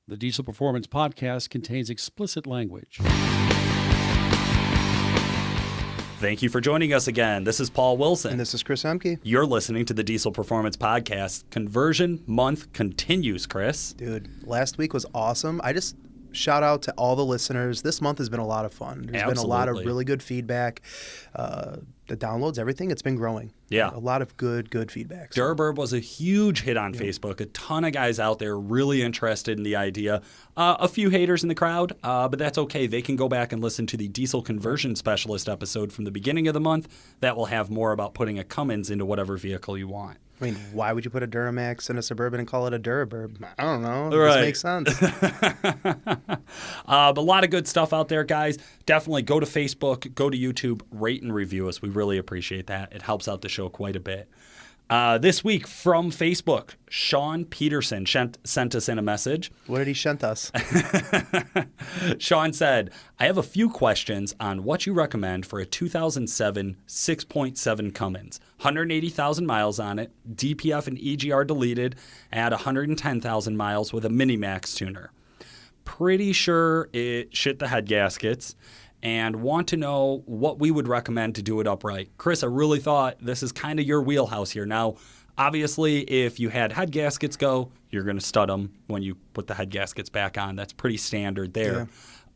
The Diesel Performance podcast contains explicit language. Thank you for joining us again. This is Paul Wilson. And this is Chris Emke. You're listening to the Diesel Performance podcast. Conversion month continues, Chris. Dude, last week was awesome. I just shout out to all the listeners. This month has been a lot of fun. There's been a lot of really good feedback. The downloads, everything, it's been growing. Yeah. A lot of good feedback. Duraburb was a huge hit on Facebook. A ton of guys out there really interested in the idea. A few haters in the crowd, but that's okay. They can go back and listen to the Diesel Conversion Specialist episode from the beginning of the month. That will have more about putting a Cummins into whatever vehicle you want. I mean, why would you put a Duramax in a Suburban and call it a Duraburb? I don't know. It right. just makes sense. But a lot of good stuff out there, guys. Definitely go to Facebook, go to YouTube, rate and review us. We really appreciate that. It helps out the show quite a bit. This week from Facebook, Sean Peterson sent us in a message. What did he sent us? Sean said, I have a few questions on what you recommend for a 2007 6.7 Cummins. 180,000 miles on it, DPF and EGR deleted, add 110,000 miles with a Mini-Max tuner. Pretty sure it shit the head gaskets and want to know what we would recommend to do it upright. Chris, I really thought this is kind of your wheelhouse here. Now, obviously, if you had head gaskets go, you're going to stud them when you put the head gaskets back on. That's pretty standard there.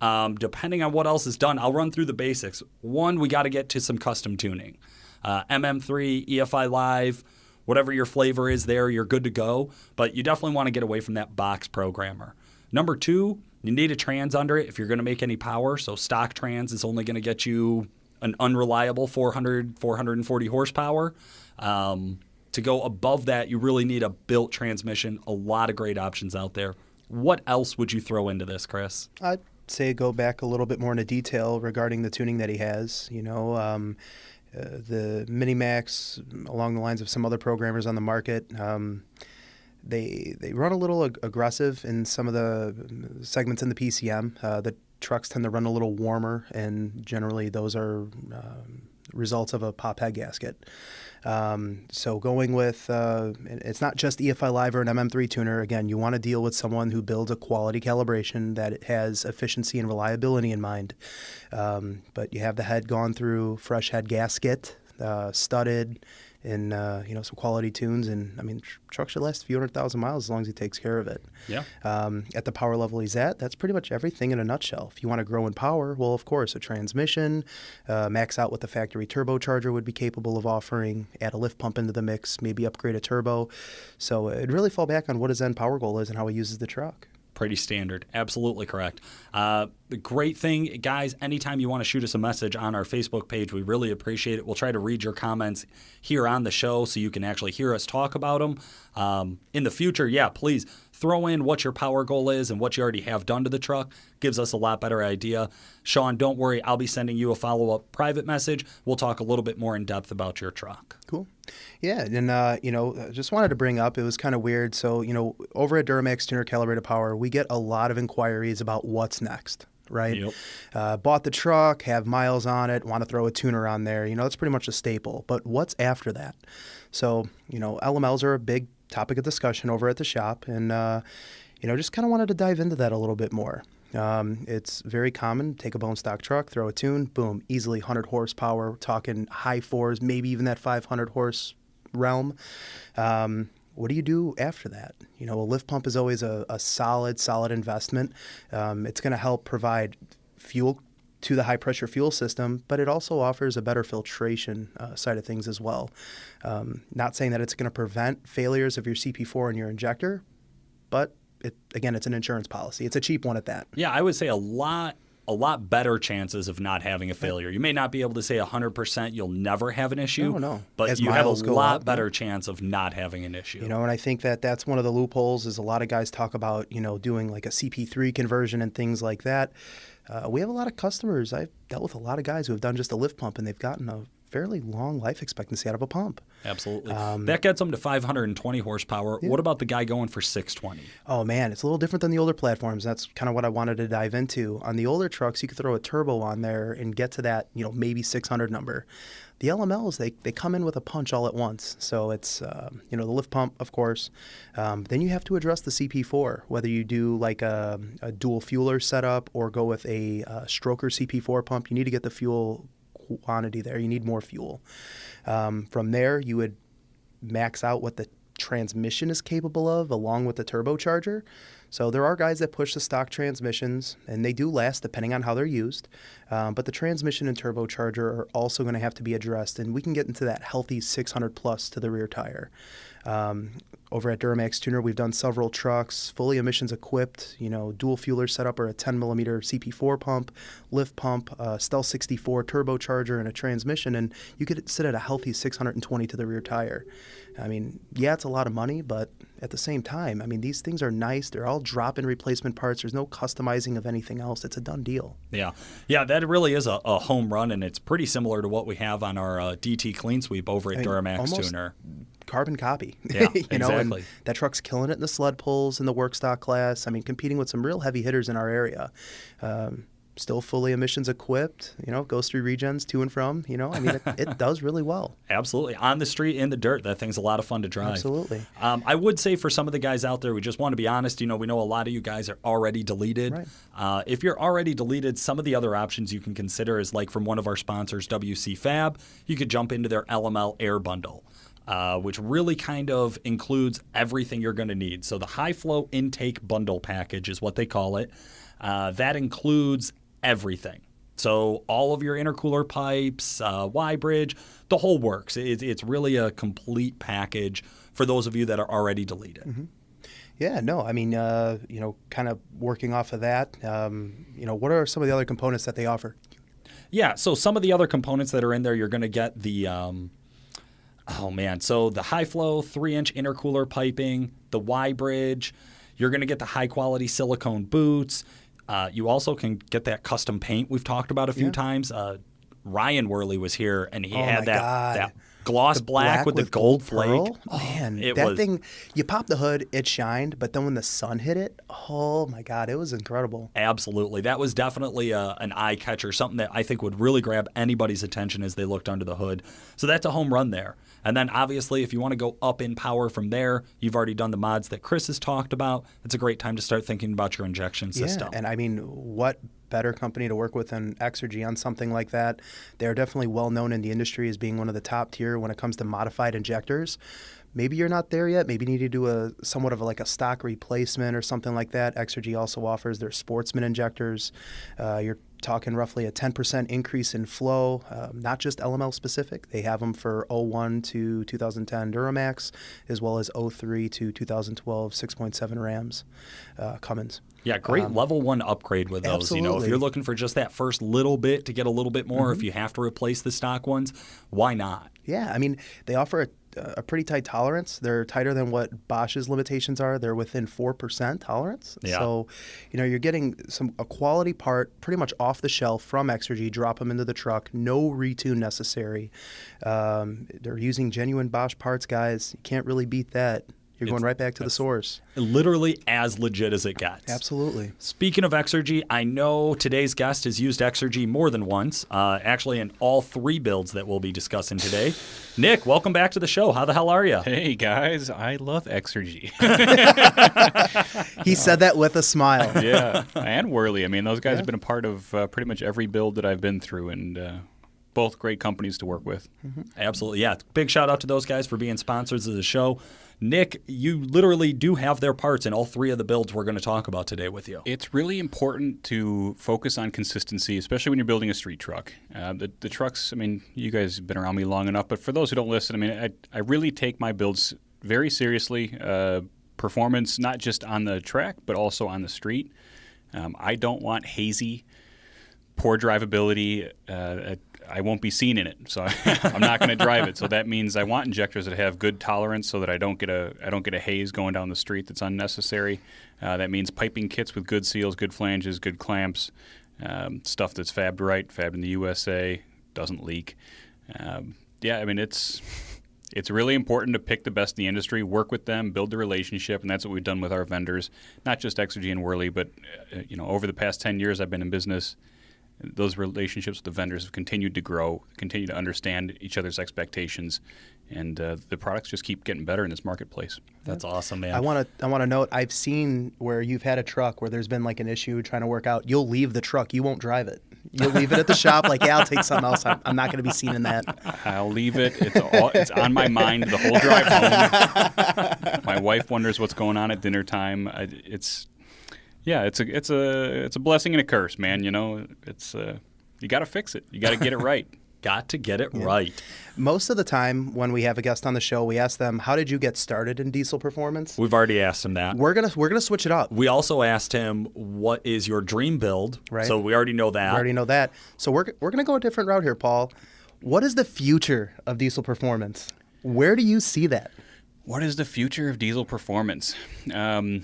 Yeah. Depending on what else is done, I'll run through the basics. One, we got to get to some custom tuning. MM3, EFI Live, whatever your flavor is there, you're good to go. But you definitely want to get away from that box programmer. Number two, you need a trans under it if you're going to make any power. So stock trans is only going to get you an unreliable 440 horsepower. To go above that, you really need a built transmission. A lot of great options out there. What else would you throw into this, Chris? I'd say go back a little bit more into detail regarding the tuning that he has. You know, the Mini-Max, along the lines of some other programmers on the market, they run a little aggressive in some of the segments in the PCM. The trucks tend to run a little warmer, and generally those are results of a pop head gasket. So going with, it's not just EFI Live or an MM3 tuner. Again, you want to deal with someone who builds a quality calibration that has efficiency and reliability in mind. But you have the head gone through fresh head gasket, studded, in some quality tunes, and I mean, truck should last a few 100,000 miles as long as he takes care of it. Yeah. At the power level he's at, that's pretty much everything in a nutshell. If you want to grow in power, well, of course, a transmission, max out what the factory turbocharger would be capable of offering, add a lift pump into the mix, maybe upgrade a turbo. So it'd really fall back on what his end power goal is and how he uses the truck. Pretty standard. Absolutely correct. The great thing, guys, anytime you want to shoot us a message on our Facebook page, we really appreciate it. We'll try to read your comments here on the show so you can actually hear us talk about them. In the future, yeah, please throw in what your power goal is and what you already have done to the truck. Gives us a lot better idea. Sean, don't worry. I'll be sending you a follow-up private message. We'll talk a little bit more in depth about your truck. Cool. Yeah, and, just wanted to bring up, it was kind of weird. So, over at Duramax Tuner Calibrated Power, we get a lot of inquiries about what's next, right? Yep. Bought the truck, have miles on it, want to throw a tuner on there. That's pretty much a staple. But what's after that? So, LMLs are a big topic of discussion over at the shop, and, just kind of wanted to dive into that a little bit more. It's very common. Take a bone stock truck, throw a tune, boom, easily 100 horsepower, talking high fours, maybe even that 500 horse realm. What do you do after that? A lift pump is always a solid investment. It's going to help provide fuel to the high pressure fuel system, but it also offers a better filtration side of things as well. Not saying that it's going to prevent failures of your CP4 and your injector, but it's an insurance policy. It's a cheap one at that. Yeah, I would say a lot better chances of not having a failure. You may not be able to say 100% you'll never have an issue, no. But As you have a lot up, better chance of not having an issue. And I think that's one of the loopholes is a lot of guys talk about, doing like a CP3 conversion and things like that. We have a lot of customers. I've dealt with a lot of guys who have done just a lift pump, and they've gotten a fairly long life expectancy out of a pump. Absolutely. That gets them to 520 horsepower. What about the guy going for 620? Oh, man, it's a little different than the older platforms. That's kind of what I wanted to dive into. On the older trucks, you could throw a turbo on there and get to that, maybe 600 number. The LMLs, they come in with a punch all at once. So it's, the lift pump, of course. Then you have to address the CP4, whether you do like a dual fueler setup or go with a stroker CP4 pump. You need to get the fuel quantity there. You need more fuel. From there, you would max out what the transmission is capable of along with the turbocharger. So there are guys that push the stock transmissions, and they do last depending on how they're used. But the transmission and turbocharger are also going to have to be addressed, and we can get into that healthy 600 plus to the rear tire. Over at Duramax Tuner, we've done several trucks, fully emissions equipped, dual fueler setup or a 10 millimeter CP4 pump, lift pump, Stealth 64 turbocharger, and a transmission, and you could sit at a healthy 620 to the rear tire. I mean, yeah, it's a lot of money, but at the same time, I mean, these things are nice. They're all drop-in replacement parts. There's no customizing of anything else. It's a done deal. Yeah, that really is a home run, and it's pretty similar to what we have on our DT Clean Sweep over at Duramax Tuner. Carbon copy. Yeah, exactly. And that truck's killing it in the sled pulls in the work stock class. I mean, competing with some real heavy hitters in our area. Still fully emissions equipped, goes through regens to and from, I mean, it does really well. Absolutely. On the street, in the dirt, that thing's a lot of fun to drive. Absolutely. I would say for some of the guys out there, we just want to be honest, we know a lot of you guys are already deleted. Right. If you're already deleted, some of the other options you can consider is like from one of our sponsors, WC Fab, you could jump into their Lml Air Bundle. Which really kind of includes everything you're going to need. So the high flow intake bundle package is what they call it. That includes everything. So all of your intercooler pipes, Y-bridge, the whole works. It's really a complete package for those of you that are already deleted. Mm-hmm. Yeah, no, I mean, kind of working off of that, what are some of the other components that they offer? Yeah, so some of the other components that are in there, you're going to get the... So the high flow 3-inch intercooler piping, the Y-bridge, you're going to get the high quality silicone boots. You also can get that custom paint we've talked about a few times. Ryan Wehrli was here, and he had that gloss black with the gold flake. Man, that thing, you pop the hood, it shined, but then when the sun hit it, oh my God, it was incredible. Absolutely. That was definitely an eye catcher, something that I think would really grab anybody's attention as they looked under the hood. So that's a home run there. And then obviously if you want to go up in power from there, you've already done the mods that Chris has talked about. It's a great time to start thinking about your injection system. Yeah, and I mean, what better company to work with than Exergy on something like that? They're definitely well known in the industry as being one of the top tier when it comes to modified injectors. Maybe you're not there yet. Maybe you need to do a somewhat of a stock replacement or something like that. Exergy also offers their sportsman injectors. You're talking roughly a 10% increase in flow, not just LML specific. They have them for 01 to 2010 Duramax, as well as 03 to 2012 6.7 Rams Cummins. Yeah, great level 1 upgrade with those. Absolutely. If you're looking for just that first little bit to get a little bit more, if you have to replace the stock ones, why not? Yeah, I mean, they offer a pretty tight tolerance. They're tighter than what Bosch's limitations are. They're within 4% tolerance. Yeah. So, you're getting a quality part pretty much off the shelf from Exergy, drop them into the truck, no retune necessary. They're using genuine Bosch parts, guys. You can't really beat that. You're going right back to the source. Literally as legit as it gets. Absolutely. Speaking of Exergy, I know today's guest has used Exergy more than once, actually in all 3 builds that we'll be discussing today. Nick, welcome back to the show. How the hell are you? Hey, guys. I love Exergy. He said that with a smile. Yeah, and Wehrli. I mean, those guys have been a part of pretty much every build that I've been through, and both great companies to work with. Mm-hmm. Absolutely, yeah. Big shout out to those guys for being sponsors of the show. Nick, you literally do have their parts in all 3 of the builds we're going to talk about today with you. It's really important to focus on consistency, especially when you're building a street truck. The trucks, I mean, you guys have been around me long enough, but for those who don't listen, I mean, I really take my builds very seriously. Performance, not just on the track, but also on the street. I don't want hazy, poor drivability. I won't be seen in it, so I'm not going to drive it. So that means I want injectors that have good tolerance, so that I don't get a haze going down the street that's unnecessary. That means piping kits with good seals, good flanges, good clamps, stuff that's fabbed right, fabbed in the USA, doesn't leak. I mean it's it's really important to pick the best in the industry, work with them, build the relationship, and that's what we've done with our vendors, not just Exergy and Wehrli, but over the past 10 years I've been in business, those relationships with the vendors have continued to grow, continue to understand each other's expectations, and the products just keep getting better in this marketplace. That's awesome, man. I want to note, I've seen where you've had a truck where there's been like an issue trying to work out. You'll leave the truck. You won't drive it. You'll leave it at the shop. Like, yeah, I'll take something else. I'm not going to be seen in that. I'll leave it. It's on my mind the whole drive home. My wife wonders what's going on at dinner time. It's a blessing and a curse, man. It's you got to fix it. You got to get it right. Got to get it right. Most of the time when we have a guest on the show, we ask them, how did you get started in diesel performance? We've already asked him that. We're gonna switch it up. We also asked him, what is your dream build? Right. So we already know that. We already know that. So we're gonna go a different route here, Paul. What is the future of diesel performance? Where do you see that? What is the future of diesel performance? I'm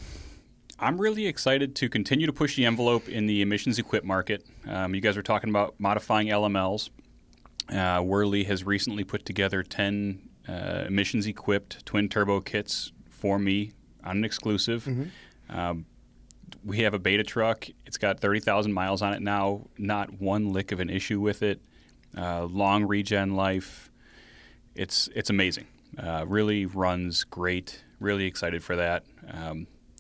really excited to continue to push the envelope in the emissions equip market. You guys were talking about modifying LMLs. Wehrli has recently put together 10 emissions-equipped twin-turbo kits for me on an exclusive. Mm-hmm. We have a beta truck. It's got 30,000 miles on it now. Not one lick of an issue with it. Long regen life. It's amazing. Really runs great. Really excited for that.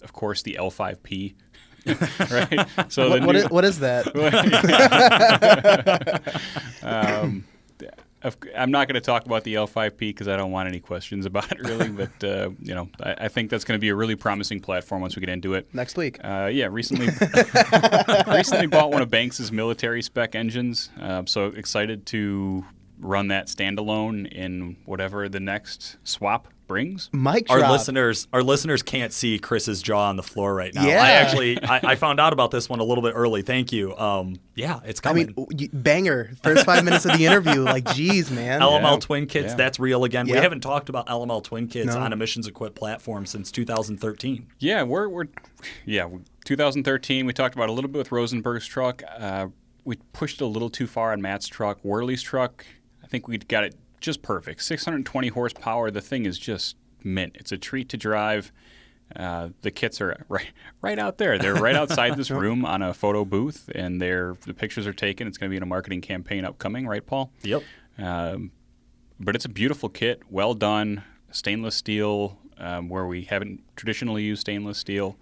Of course, the L5P. Right. So what is that? I'm not going to talk about the L5P because I don't want any questions about it, really. But I think that's going to be a really promising platform once we get into it. Next week. Recently bought one of Banks's military spec engines. So excited to run that standalone in whatever the next swap brings. Mic our drop. listeners can't see Chris's jaw on the floor right now. Yeah. I found out about this one a little bit early. Thank you. Yeah, it's coming. I mean, banger. First 5 minutes of the interview. Like, geez, man. LML twin kits, that's real again. Yep. We haven't talked about LML twin kits No. on emissions equipped platforms since 2013. Yeah, we're 2013. We talked about a little bit with Rosenberg's truck. We pushed a little too far on Matt's truck. Wehrli's truck, I think we got it just perfect. 620 horsepower. The thing is just mint. It's a treat to drive. The kits are right out there. They're right outside this room on a photo booth, and the pictures are taken. It's going to be in a marketing campaign upcoming, right, Paul? Yep. But it's a beautiful kit, well done, stainless steel, where we haven't traditionally used stainless steel.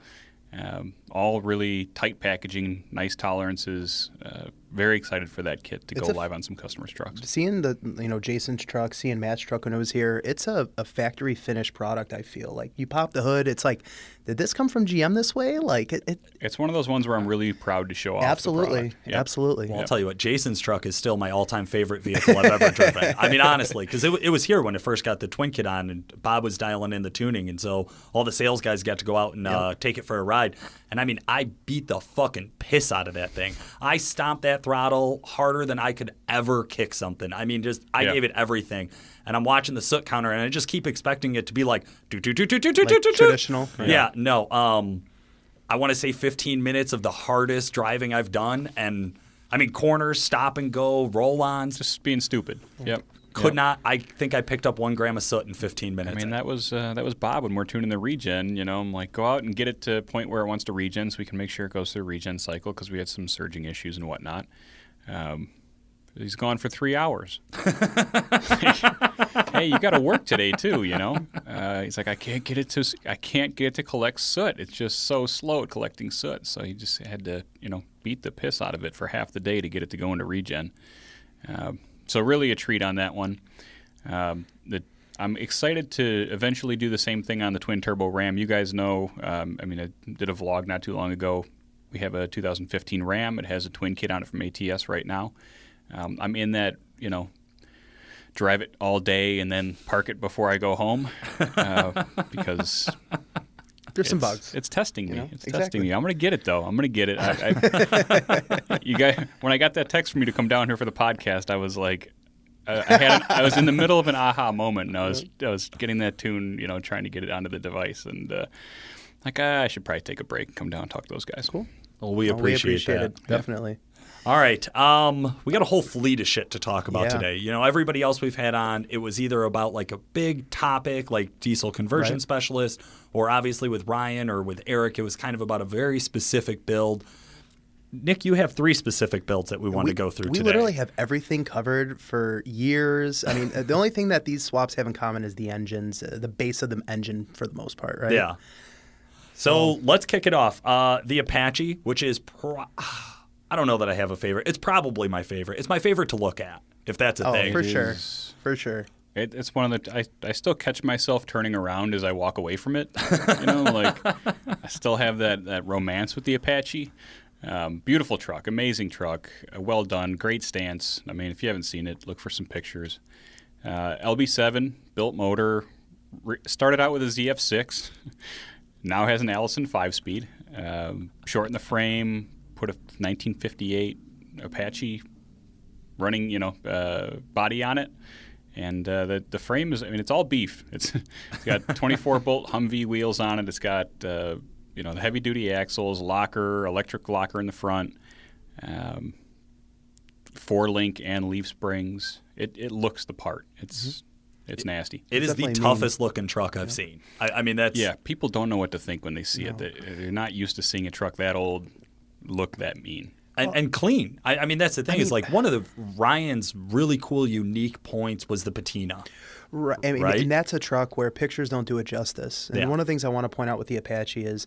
All really tight packaging, nice tolerances. Very excited for that kit to go live on some customers' trucks. Seeing Jason's truck, seeing Matt's truck when it was here, it's a factory finished product. I feel like you pop the hood, it's like, did this come from GM this way? Like it's one of those ones where I'm really proud to show off. Absolutely, Yep. absolutely. Well, I'll tell you what, Jason's truck is still my all-time favorite vehicle I've ever driven. I mean, honestly, because it was here when it first got the twin kit on, and Bob was dialing in the tuning, and so all the sales guys got to go out and take it for a ride. And I mean, I beat the fucking piss out of that thing. I stomped that throttle harder than I could ever kick something. I mean, I gave it everything. And I'm watching the soot counter, and I just keep expecting it to be like traditional. Yeah, no. I want to say 15 minutes of the hardest driving I've done, and I mean corners, stop and go, roll-ons. Just being stupid. Yep. Could not. I think I picked up 1 gram of soot in 15 minutes. I mean, that was Bob when we're tuning the regen. I'm like, go out and get it to a point where it wants to regen, so we can make sure it goes through the regen cycle because we had some surging issues and whatnot. He's gone for 3 hours. Hey, you got to work today too, He's like, I can't get it to collect soot. It's just so slow at collecting soot. So he just had to, beat the piss out of it for half the day to get it to go into regen. So really a treat on that one. I'm excited to eventually do the same thing on the twin turbo Ram. You guys know, I did a vlog not too long ago. We have a 2015 Ram. It has a twin kit on it from ATS right now. I'm in that, drive it all day and then park it before I go home because there's some bugs. It's testing me. It's Exactly. testing me. I'm going to get it, though. I'm going to get it. You guys, when I got that text from you to come down here for the podcast, I was like, I was in the middle of an aha moment, and I was getting that tune, trying to get it onto the device, and I should probably take a break and come down and talk to those guys. Cool. Well, we Oh, appreciate that. it. Definitely. All right. We got a whole fleet of shit to talk about Yeah. today. You know, everybody else we've had on, it was either about like a big topic like diesel conversion Right. specialist, or obviously with Ryan or with Eric, it was kind of about a very specific build. Nick, you have 3 specific builds that we want to go through We today. literally have everything covered for years. I mean, the only thing that these swaps have in common is the engines, the base of the engine for the most part, right? Yeah. So let's kick it off. The Apache, which is, I don't know that I have a favorite. It's probably my favorite. It's my favorite to look at, if that's a Oh, thing. for It sure. is- For sure. It's one of the I still catch myself turning around as I walk away from it. You know, like I still have that romance with the Apache. Beautiful truck, amazing truck, well done, great stance. I mean, if you haven't seen it, look for some pictures. LB7 built motor, started out with a ZF6, now has an Allison 5-speed. Shortened the frame, put a 1958 Apache running, body on it. And the frame is, I mean, it's all beef. It's got 24-bolt Humvee wheels on it. It's got, the heavy-duty axles, electric locker in the front, 4-link and leaf springs. It looks the part. It's nasty. It is the definitely toughest looking truck I've seen. I mean, that's... Yeah, people don't know what to think when they see it. They're not used to seeing a truck that old look that mean. And clean. I mean, that's the thing. Is like one of the Ryan's really cool, unique points was the patina. Right. I mean, Right? And that's a truck where pictures don't do it justice. And Yeah. one of the things I want to point out with the Apache is,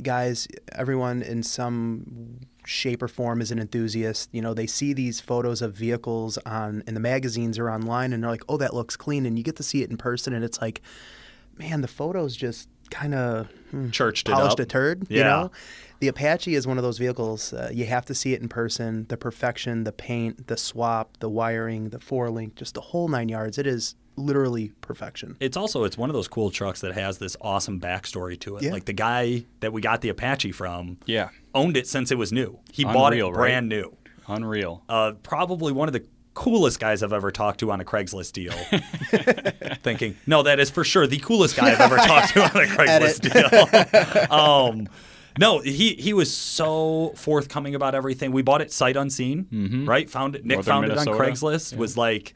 guys, everyone in some shape or form is an enthusiast. You know, they see these photos of vehicles in the magazines or online, and they're like, "Oh, that looks clean." And you get to see it in person, and it's like, man, the photos just kind of Churched it polished up. a turd. Yeah. You know, the Apache is one of those vehicles. You have to see it in person. The perfection, the paint, the swap, the wiring, the 4-link, just the whole 9 yards. It is literally perfection. It's one of those cool trucks that has this awesome backstory to it. Yeah. Like the guy that we got the Apache from Yeah, owned it since it was new. He bought it Unreal, right? brand new. unreal. Probably one of the coolest guys I've ever talked to on a Craigslist deal. Thinking, no, that is for sure the coolest guy I've ever talked to on a Craigslist deal. No, he was so forthcoming about everything. We bought it sight unseen, right? Found it. Nick Northern found it on Minnesota. Craigslist. Was like,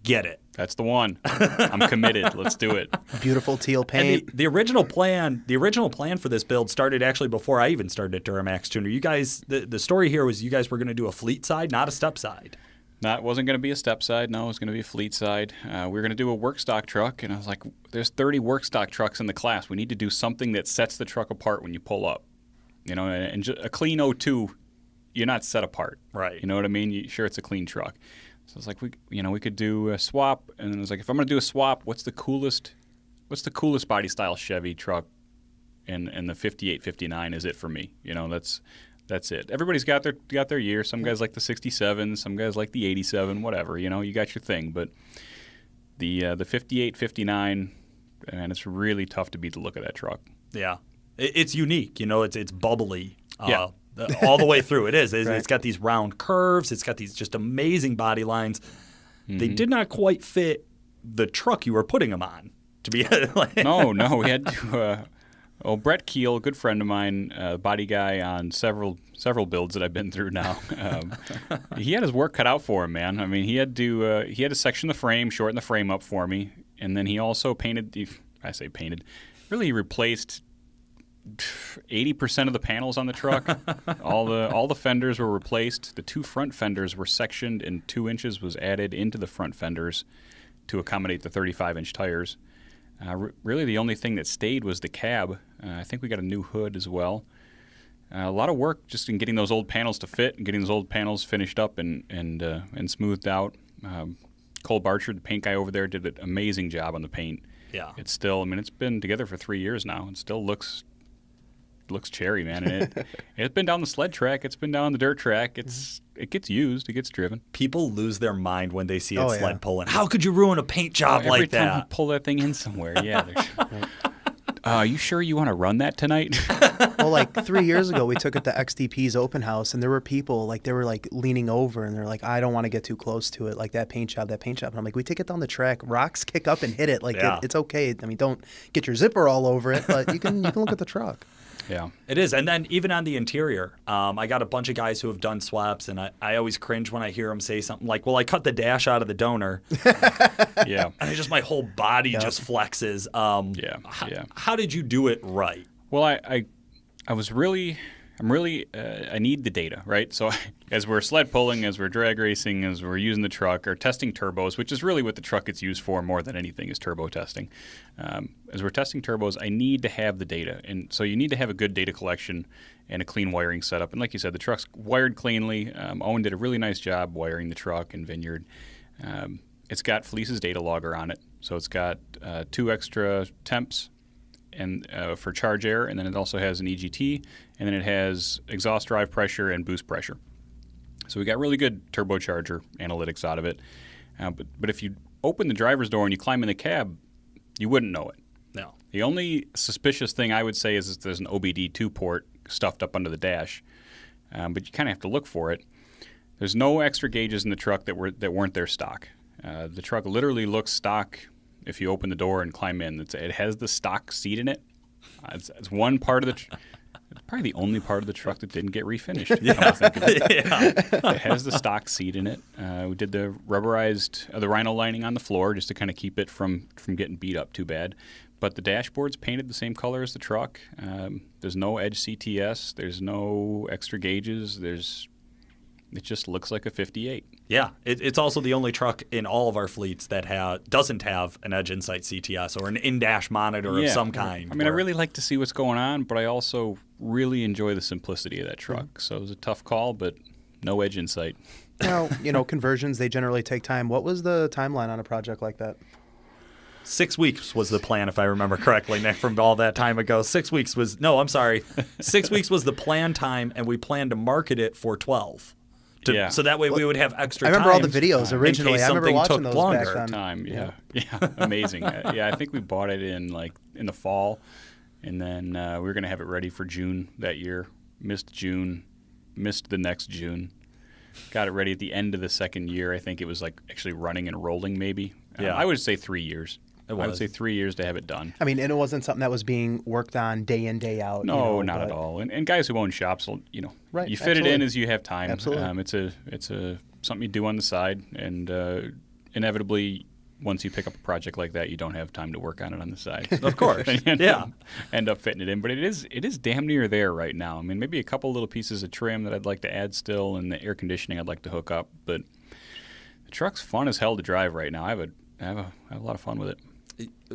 get it. That's the one. I'm committed. Let's do it. Beautiful teal paint. And the original plan for this build started actually before I even started at Duramax Tuner. You guys, the story here was you guys were going to do a fleet side, not a step side. It wasn't going to be a step side. No, it was going to be a fleet side. We were going to do a work stock truck, and I was like, there's 30 work stock trucks in the class. We need to do something that sets the truck apart when you pull up. You know, and a clean 02, you're not set apart. Right. You know what I mean? Sure, it's a clean truck. So I was like, we could do a swap, and then I was like, if I'm going to do a swap, what's the coolest body style Chevy truck? And the 58, 59 is it for me. You know, that's it. Everybody's got their year. Some guys like the 67, some guys like the 87, whatever. You know, you got your thing. But the 58, 59, man, it's really tough to beat the look of that truck. Yeah. It's unique. You know, it's bubbly. Yeah. All the way through. It is. It's Right. got these round curves. It's got these just amazing body lines. They did not quite fit the truck you were putting them on. To be like, No, we had to. Brett Keel, a good friend of mine, body guy on several builds that I've been through now. He had his work cut out for him, man. I mean, he had to section the frame, shorten the frame up for me, and then he also really replaced 80% of the panels on the truck. all the fenders were replaced. The 2 front fenders were sectioned, and 2 inches was added into the front fenders to accommodate the 35-inch tires. Really, the only thing that stayed was the cab. I think we got a new hood as well. A lot of work just in getting those old panels to fit and getting those old panels finished up and smoothed out. Cole Barcher, the paint guy over there, did an amazing job on the paint. yeah. It's still, I mean, it's been together for 3 years now. It still looks cherry, man. And it's been down the sled track. It's been down the dirt track. It gets used. It gets driven. People lose their mind when they see it Oh, yeah. sled pulling. How could you ruin a paint job Every like time that? you pull that thing in somewhere, yeah. You sure you want to run that tonight? Well, like 3 years ago, we took it to XDP's open house, and there were people they were leaning over, and they're like, "I don't want to get too close to it, like that paint job." And I'm like, "We take it down the track, rocks kick up and hit it, Yeah. it's okay. I mean, don't get your zipper all over it, but you can look at the truck." Yeah. It is. And then even on the interior, I got a bunch of guys who have done swaps, and I always cringe when I hear them say something like, well, I cut the dash out of the donor. Yeah. And it's just my whole body just flexes. How did you do it right? Well, I need the data, right? So as we're sled pulling, as we're drag racing, as we're using the truck, or testing turbos, which is really what the truck gets used for more than anything is turbo testing. As we're testing turbos, I need to have the data. And so you need to have a good data collection and a clean wiring setup. And like you said, the truck's wired cleanly. Owen did a really nice job wiring the truck and Vineyard. It's got Fleece's data logger on it. So it's got 2 extra temps and for charge air, and then it also has an EGT, and then it has exhaust drive pressure and boost pressure. So we got really good turbocharger analytics out of it. But if you open the driver's door and you climb in the cab, you wouldn't know it. No. The only suspicious thing I would say is there's an OBD2 port stuffed up under the dash, but you kind of have to look for it. There's no extra gauges in the truck that weren't there stock. The truck literally looks stock. If you open the door and climb in, it has the stock seat in it. It's one part of probably the only part of the truck that didn't get refinished. It has the stock seat in it. We did the rubberized, the rhino lining on the floor just to kind of keep it from getting beat up too bad. But the dashboard's painted the same color as the truck. There's no edge CTS. There's no extra gauges. It just looks like a 58. Yeah, it's also the only truck in all of our fleets that doesn't have an Edge Insight CTS or an in-dash monitor of some kind. I mean, I really like to see what's going on, but I also really enjoy the simplicity of that truck. So it was a tough call, but no Edge Insight. Now, conversions, they generally take time. What was the timeline on a project like that? 6 weeks was the plan, if I remember correctly, Nick, from all that time ago. 6 weeks was – no, I'm sorry. 6 weeks was the plan time, and we planned to market it for 12. So that way we would have extra time. I remember all the videos originally. I remember watching those back then. Yeah, amazing. I think we bought it in the fall, and then we were going to have it ready for June that year. Missed June, missed the next June. Got it ready at the end of the second year. I think it was actually running and rolling maybe. I would say 3 years. I would say 3 years to have it done. I mean, and it wasn't something that was being worked on day in, day out. No, not at all. And guys who own shops, right, you fit it in as you have time. Absolutely. It's something you do on the side, and inevitably, once you pick up a project like that, you don't have time to work on it on the side. Of course, end up fitting it in. But it is damn near there right now. I mean, maybe a couple little pieces of trim that I'd like to add still, and the air conditioning I'd like to hook up. But the truck's fun as hell to drive right now. I have a lot of fun with it.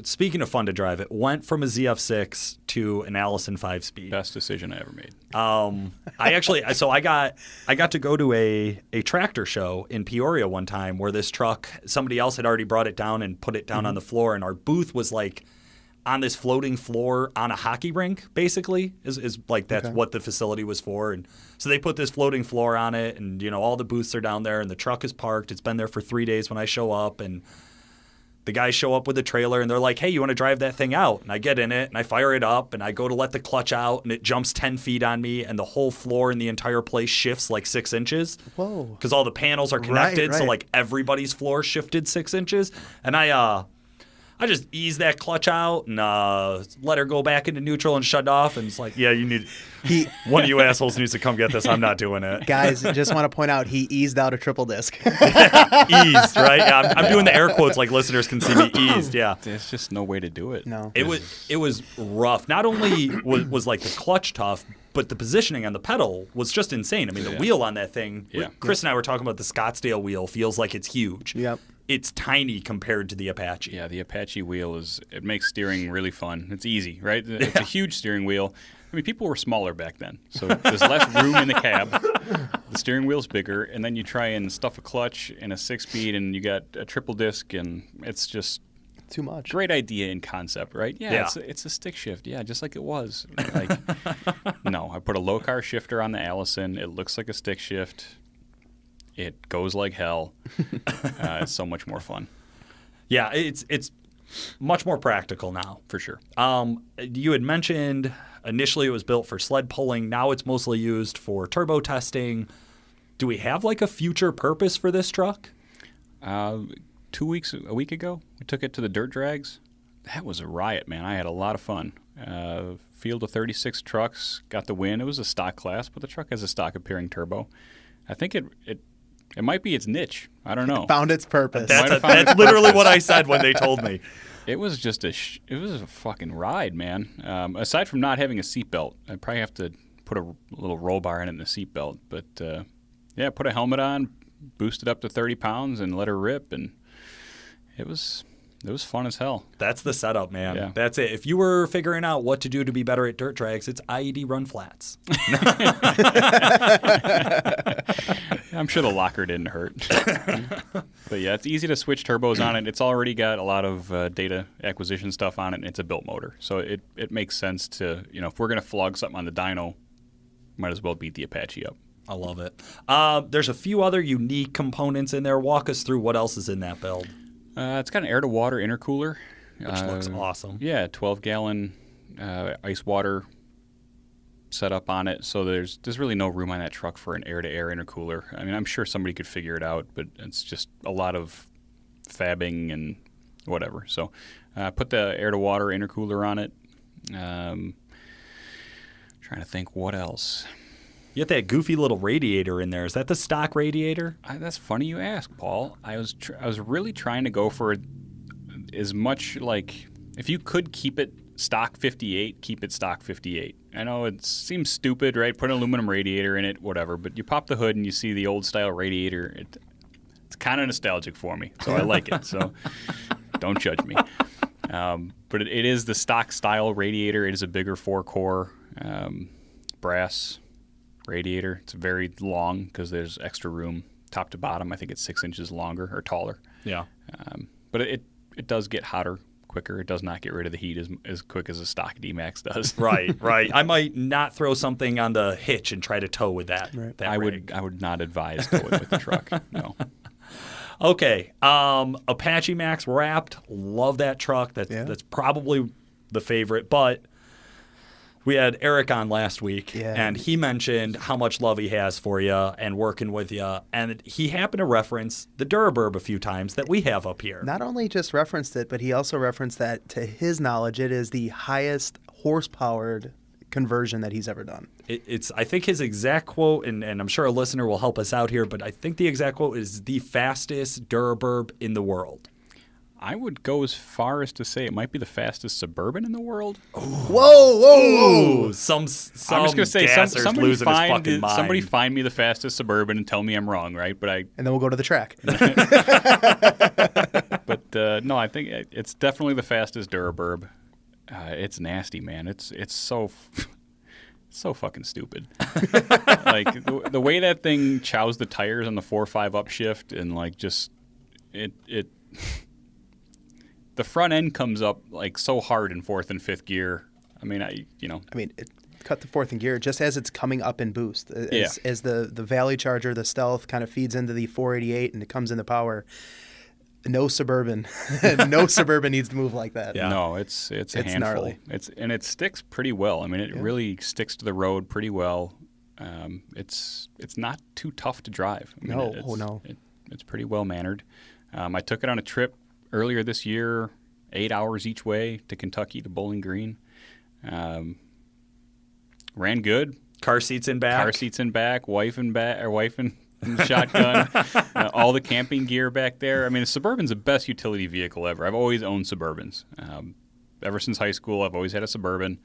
Speaking of fun to drive, it went from a ZF6 to an Allison 5-speed. Best decision I ever made. I got to go to a tractor show in Peoria one time where this truck, somebody else had already brought it down and put it down on the floor, and our booth was on this floating floor on a hockey rink, basically, is that's what the facility was for. And so they put this floating floor on it, and all the booths are down there, and the truck is parked. It's been there for 3 days when I show up, and the guys show up with a trailer, and they're like, hey, you want to drive that thing out? And I get in it, and I fire it up, and I go to let the clutch out, and it jumps 10 feet on me, and the whole floor in the entire place shifts 6 inches. Whoa. Because all the panels are connected, right. so everybody's floor shifted 6 inches. And I just eased that clutch out and let her go back into neutral and shut off. And it's one of you assholes needs to come get this. I'm not doing it. Guys, just want to point out, he eased out a triple disc. Eased, right? Yeah, I'm doing the air quotes like listeners can see me. Eased, yeah. There's just no way to do it. No. It was rough. Not only was the clutch tough, but the positioning on the pedal was just insane. I mean, the wheel on that thing, Chris and I were talking about the Scottsdale wheel, feels like it's huge. Yep. It's tiny compared to the Apache. Yeah, the Apache wheel it makes steering really fun. It's easy, right? It's a huge steering wheel. I mean, people were smaller back then, so there's less room in the cab. The steering wheel's bigger, and then you try and stuff a clutch and a 6-speed, and you got a triple disc, and it's just too much. Great idea in concept, right? Yeah. It's a stick shift, just like it was. No, I put a low car shifter on the Allison. It looks like a stick shift. It goes like hell. It's so much more fun. Yeah, it's much more practical now. For sure. You had mentioned initially it was built for sled pulling. Now it's mostly used for turbo testing. Do we have a future purpose for this truck? A week ago, we took it to the dirt drags. That was a riot, man. I had a lot of fun. Field of 36 trucks, got the win. It was a stock class, but the truck has a stock appearing turbo. I think it might be its niche. I don't know. Found its purpose. That's literally what I said when they told me. It was just it was a fucking ride, man. Aside from not having a seatbelt, I'd probably have to put a little roll bar in the seatbelt. But yeah, put a helmet on, boosted up to 30 pounds, and let her rip, and it was fun as hell. That's the setup, man. Yeah. That's it. If you were figuring out what to do to be better at dirt drags, it's IED run flats. I'm sure the locker didn't hurt. But yeah, it's easy to switch turbos on it. It's already got a lot of data acquisition stuff on it, and it's a built motor. So it makes sense to, if we're going to flog something on the dyno, might as well beat the Apache up. I love it. There's a few other unique components in there. Walk us through what else is in that build. It's got an air-to-water intercooler. Which looks awesome. Yeah, 12-gallon ice water setup on it. So there's really no room on that truck for an air-to-air intercooler. I mean, I'm sure somebody could figure it out, but it's just a lot of fabbing and whatever. So put the air-to-water intercooler on it. Trying to think what else. You got that goofy little radiator in there. Is that the stock radiator? That's funny you ask, Paul. I was really trying to go for as much, like, if you could keep it stock 58, keep it stock 58. I know it seems stupid, right? Put an aluminum radiator in it, whatever. But you pop the hood and you see the old style radiator. It's kind of nostalgic for me, so I like it. So don't judge me. But it is the stock style radiator. It is a bigger 4-core brass radiator. It's very long because there's extra room top to bottom. I think it's 6 inches longer or taller. Yeah. But it does get hotter quicker. It does not get rid of the heat as quick as a stock D-Max does. Right. I might not throw something on the hitch and try to tow with that. Right. that I rig. would not advise going with the truck. No. Okay. ApacheMAX wrapped. Love that truck. That's probably the favorite. But we had Eric on last week, and he mentioned how much love he has for you and working with you. And he happened to reference the Duraburb a few times that we have up here. Not only just referenced it, but he also referenced that, to his knowledge, it is the highest horsepowered conversion that he's ever done. It's I think his exact quote, and I'm sure a listener will help us out here, but I think the exact quote is the fastest Duraburb in the world. I would go as far as to say it might be the fastest Suburban in the world. Whoa! Some I'm just going to say gasser's somebody losing his fucking mind. somebody find me the fastest Suburban and tell me I'm wrong, right? And then we'll go to the track. But no, I think it's definitely the fastest Duraburb. It's nasty, man. It's so so fucking stupid. Like the way that thing chows the tires on the 4.5 upshift, and like just it. The front end comes up like so hard in 4th and 5th gear. I mean, it cut the 4th in gear just as it's coming up in boost. As the Valley Charger, the Stealth, kind of feeds into the 488 and it comes into power. No Suburban, no Suburban needs to move like that. Yeah. No, it's a handful. Gnarly. It sticks pretty well. I mean, it really sticks to the road pretty well. It's not too tough to drive. I mean, it's pretty well mannered. I took it on a trip earlier this year, 8 hours each way to Kentucky to Bowling Green. Ran good. Car seats in back. Wife in the shotgun. All the camping gear back there. I mean, the Suburban's the best utility vehicle ever. I've always owned Suburbans. Ever since high school, I've always had a Suburban.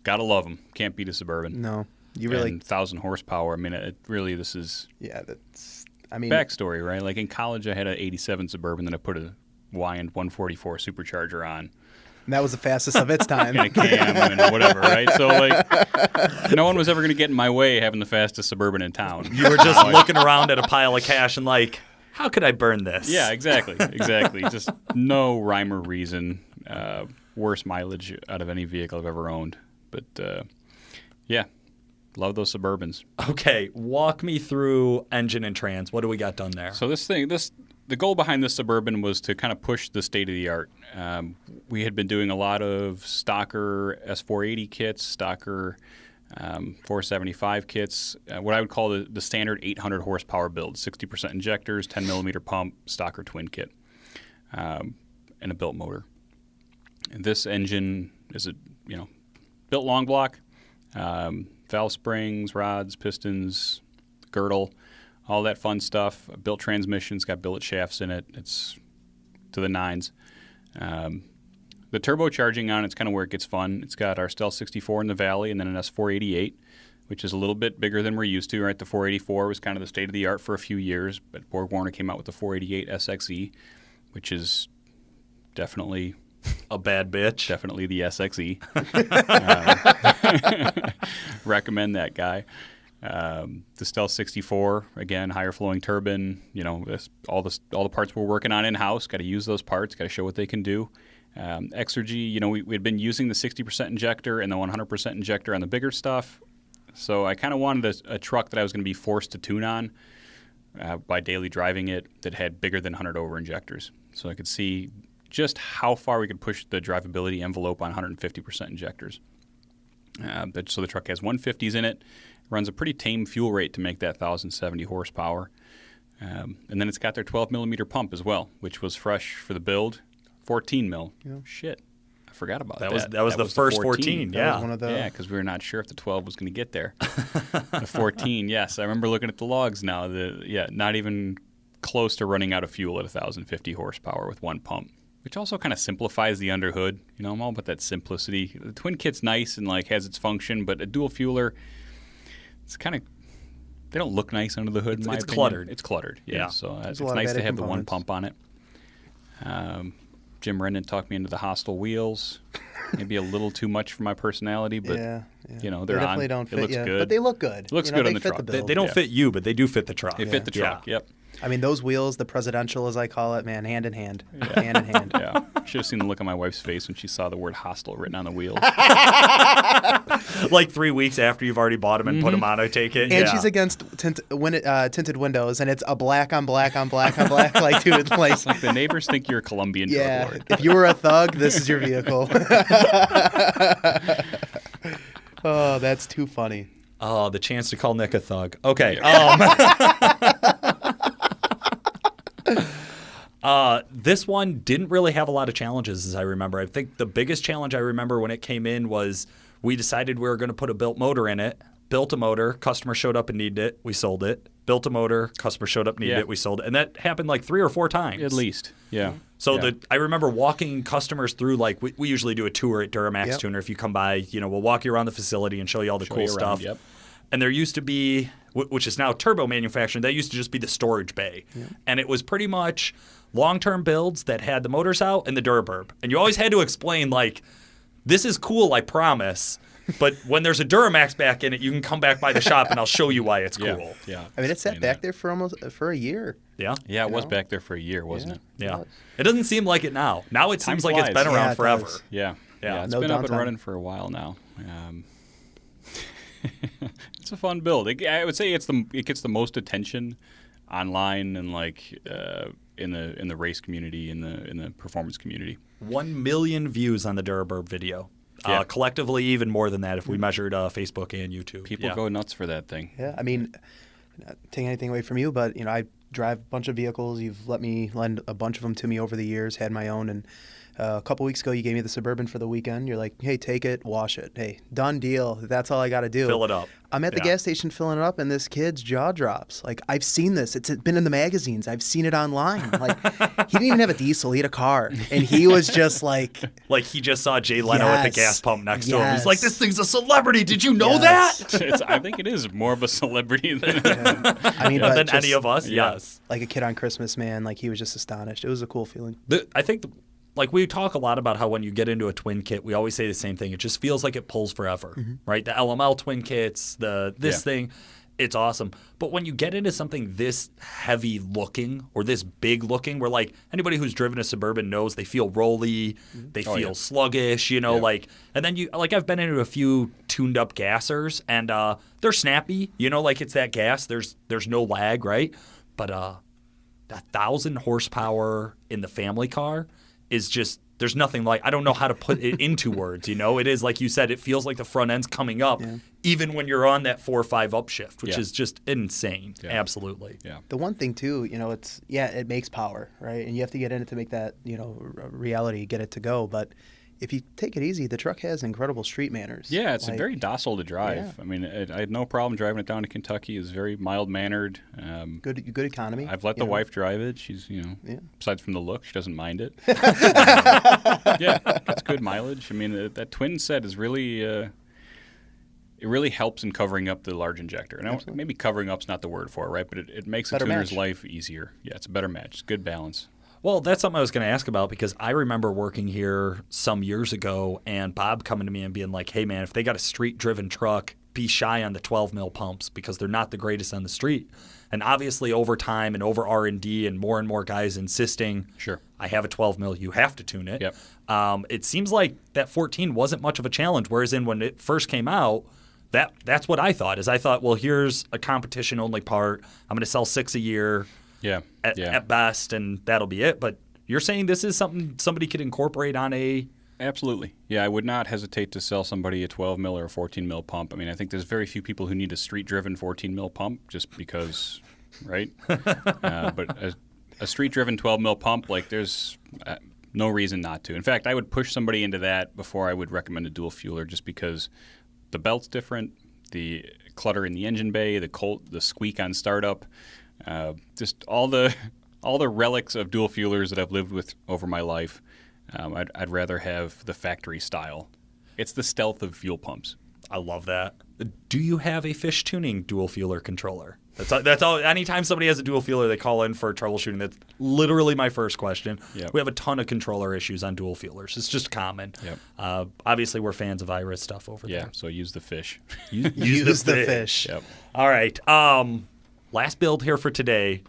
Gotta love them. Can't beat a Suburban. No, you really. And 1,000 horsepower. I mean, this is. Yeah, that's. I mean, backstory, right? Like in college, I had an '87 Suburban that I put a Wyand 144 supercharger on. And that was the fastest of its time. And a cam and whatever, right? So, like, no one was ever going to get in my way having the fastest Suburban in town. You were just looking around at a pile of cash and like, how could I burn this? Yeah, exactly. Just no rhyme or reason. Worst mileage out of any vehicle I've ever owned. But, yeah, love those Suburbans. Okay, walk me through engine and trans. What do we got done there? So the goal behind this Suburban was to kind of push the state of the art. We had been doing a lot of stocker S480 kits, stocker 475 kits, what I would call the standard 800 horsepower build, 60% injectors, 10 millimeter pump, stocker twin kit, and a built motor. This engine is built long block, valve springs, rods, pistons, girdle, all that fun stuff. Built transmissions, got billet shafts in it. It's to the nines. The turbocharging on it's kind of where it gets fun. It's got our Stealth 64 in the Valley and then an S488, which is a little bit bigger than we're used to, right? The 484 was kind of the state of the art for a few years, but Borg Warner came out with the 488 SXE, which is definitely a bad bitch. Definitely the SXE. Recommend that guy. The Stealth 64, again, higher flowing turbine. All the parts we're working on in house. Got to use those parts. Got to show what they can do. Exergy, we'd been using the 60% injector and the 100% injector on the bigger stuff. So I kind of wanted a truck that I was going to be forced to tune on by daily driving it that had bigger than 100 over injectors. So I could see just how far we could push the drivability envelope on 150% injectors. So the truck has 150s in it, runs a pretty tame fuel rate to make that 1,070 horsepower. And then it's got their 12 millimeter pump as well, which was fresh for the build. 14 mil. Yeah. Shit. I forgot about that. That was the first 14. Yeah. Yeah, because we were not sure if the 12 was going to get there. The 14, yes. I remember looking at the logs now. Not even close to running out of fuel at 1,050 horsepower with one pump, which also kind of simplifies the underhood. I'm all about that simplicity. The twin kit's nice and has its function, but a dual fueler, it's kind of, they don't look nice under the hood. In my opinion. Cluttered. It's cluttered. Yeah. So it's nice to have components. the one pump on it. Jim Rendon talked me into the hostile wheels. Maybe a little too much for my personality, but they're definitely don't fit. It looks good. But they look good. It looks good on the truck. They don't fit you, but they do fit the truck. They fit the truck. Yep. I mean, those wheels, the presidential, as I call it, man, hand in hand. Hand in hand. Yeah. Should have seen the look on my wife's face when she saw the word hostile written on the wheels. Like 3 weeks after you've already bought them and put them on, I take it. And she's against tinted windows, and it's a black on black on black on black. Dude, it's like the neighbors think you're a Colombian drug lord. If you were a thug, this is your vehicle. Oh, that's too funny. Oh, the chance to call Nick a thug. Okay. This one didn't really have a lot of challenges, as I remember. I think the biggest challenge I remember when it came in was we decided we were going to put a built motor in it. Built a motor, customer showed up and needed it, we sold it. Built a motor, customer showed up, needed it, we sold it. And that happened 3 or 4 times. At least, yeah. So I remember walking customers through, we usually do a tour at DuraMax Tuner. If you come by, we'll walk you around the facility and show you all the cool stuff. Yep. And there used to be, which is now turbo manufacturing, that used to just be the storage bay. Yeah. And it was pretty much long-term builds that had the motors out and the Duraburb. And you always had to explain, this is cool, I promise. But when there's a Duramax back in it, you can come back by the shop and I'll show you why it's cool. Yeah. I mean, it sat back there for a year. Yeah. Yeah, it was back there for a year, wasn't it? Yeah. It doesn't seem like it now. Now it seems like it's been around forever. Yeah. Yeah. It's been up and running for a while now. It's a fun build. I would say it gets the most attention online and in the race community, in the performance community. 1 million views on the Duraburb video. Yeah. Collectively, even more than that if we measured Facebook and YouTube. People go nuts for that thing. Yeah, I mean, not taking anything away from you, but I drive a bunch of vehicles. You've let me lend a bunch of them to me over the years. Had my own, and a couple weeks ago you gave me the Suburban for the weekend. You're like, hey, take it, wash it. Hey, done deal. That's all I got to do. Fill it up. I'm at the gas station filling it up, and this kid's jaw drops. I've seen this. It's been in the magazines. I've seen it online. He didn't even have a diesel. He had a car, and he was just like he just saw Jay Leno at the gas pump next to him. He's like, this thing's a celebrity. Did you know that? I think it is more of a celebrity than than any of us. Yes. Like a kid on Christmas, man. He was just astonished. It was a cool feeling. I think we talk a lot about how when you get into a twin kit, we always say the same thing. It just feels like it pulls forever, right? The LML twin kits, this thing, it's awesome. But when you get into something this heavy looking or this big looking, where anybody who's driven a Suburban knows they feel rolly, they feel sluggish, and then I've been into a few tuned up gassers and they're snappy, it's that gas. There's no lag, right? But 1,000 horsepower in the family car is just, there's nothing I don't know how to put it into words, It is, like you said, it feels like the front end's coming up, even when you're on that 4 or 5 upshift, which is just insane. Yeah. Absolutely. Yeah. The one thing, too, it makes power, right? And you have to get in it to make that, reality, get it to go. But if you take it easy, the truck has incredible street manners. Yeah, it's Like, very docile to drive. Yeah. I mean, I had no problem driving it down to Kentucky. It's very mild-mannered. good economy. I've let you the know. wife drive it. She's, Yeah. besides from the look, she doesn't mind it. Yeah, it's good mileage. I mean, that twin set is really, it really helps in covering up the large injector. And maybe covering up's not the word for it, right? But it makes a Better tuner's match. life easier. Yeah, it's a better match. It's good balance. Well, that's something I was going to ask about because I remember working here some years ago and Bob coming to me and being like, hey, man, if they got a street-driven truck, be shy on the 12 mil pumps because they're not the greatest on the street. And obviously over time and over R&D and more guys insisting, Sure. I have a 12 mil, you have to tune it. Yep. It seems like that 14 wasn't much of a challenge, whereas when it first came out, that's what I thought. Is I thought, well, here's a competition-only part. I'm going to sell 6 a year. Yeah. At best, and that'll be it. But you're saying this is something somebody could incorporate on a... Absolutely. Yeah, I would not hesitate to sell somebody a 12 mil or a 14 mil pump. I mean, I think there's very few people who need a street-driven 14 mil pump just because, right? But a street-driven 12 mil pump, like there's no reason not to. In fact, I would push somebody into that before I would recommend a dual fueler just because the belt's different, the clutter in the engine bay, the squeak on startup. Just all the relics of dual fuelers that I've lived with over my life. I'd rather have the factory style. It's the stealth of fuel pumps. I love that. Do you have a fish tuning dual fueler controller? That's all. Anytime somebody has a dual fueler, they call in for troubleshooting. That's literally my first question. Yep. We have a ton of controller issues on dual fuelers. It's just common. Yep. Obviously, we're fans of Iris stuff over Yeah, there. so use the fish. Use the fish. Yep. All right. Last build here for today.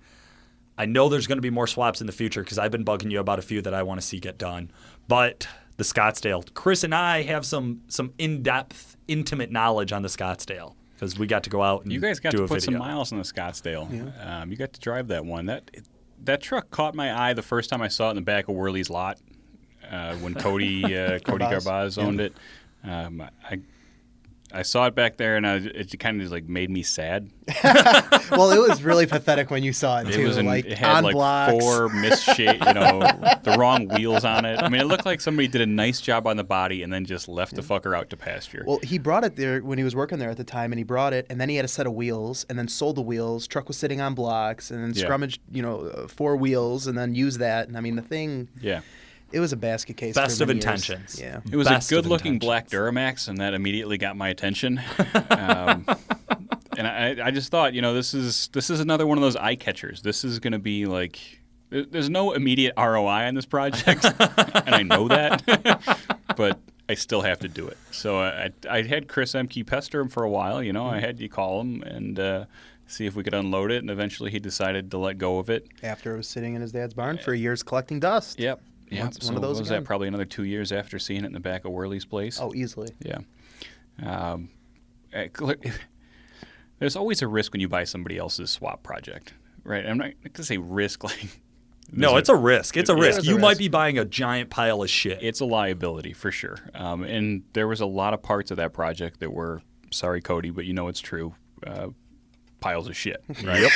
I know there's going to be more swaps in the future because I've been bugging you about a few that I want to see get done. But the Scottsdale. Chris and I have some in-depth, intimate knowledge on the Scottsdale because we got to go out and You guys got do to a put some video. miles on the Scottsdale. Yeah. You got to drive that one. That truck caught my eye the first time I saw it in the back of Wehrli's lot when Cody Garbaz owned it. I saw it back there, and it kind of like made me sad. Well, it was really pathetic when you saw it too. It had on like blocks. 4 the wrong wheels on it. I mean, it looked like somebody did a nice job on the body and then just left the fucker out to pasture. Well, he brought it there when he was working there at the time, and he brought it, and then he had a set of wheels, and then sold the wheels. Truck was sitting on blocks, and then scrummaged, 4 wheels, and then used that. And I mean, the thing. Yeah. It was a basket case. Best for of many years. intentions. Yeah. It was Best a of good-looking black intentions. Duramax, and that immediately got my attention. And I just thought, this is another one of those eye catchers. This is going to be like, there's no immediate ROI on this project, and I know that, but I still have to do it. So I had Chris Emke pester him for a while. I had you call him and see if we could unload it, and eventually he decided to let go of it. After it was sitting in his dad's barn for years collecting dust. Yep. Yeah, One of those was again. that probably another 2 years after seeing it in the back of Wehrli's place? Oh, easily. Yeah. There's always a risk when you buy somebody else's swap project, right? I'm not going to say risk like... No, it's a risk. It's a risk. is a You might risk. be buying a giant pile of shit. It's a liability for sure. And there was a lot of parts of that project that were, sorry, Cody, but it's true, piles of shit, right? Yep.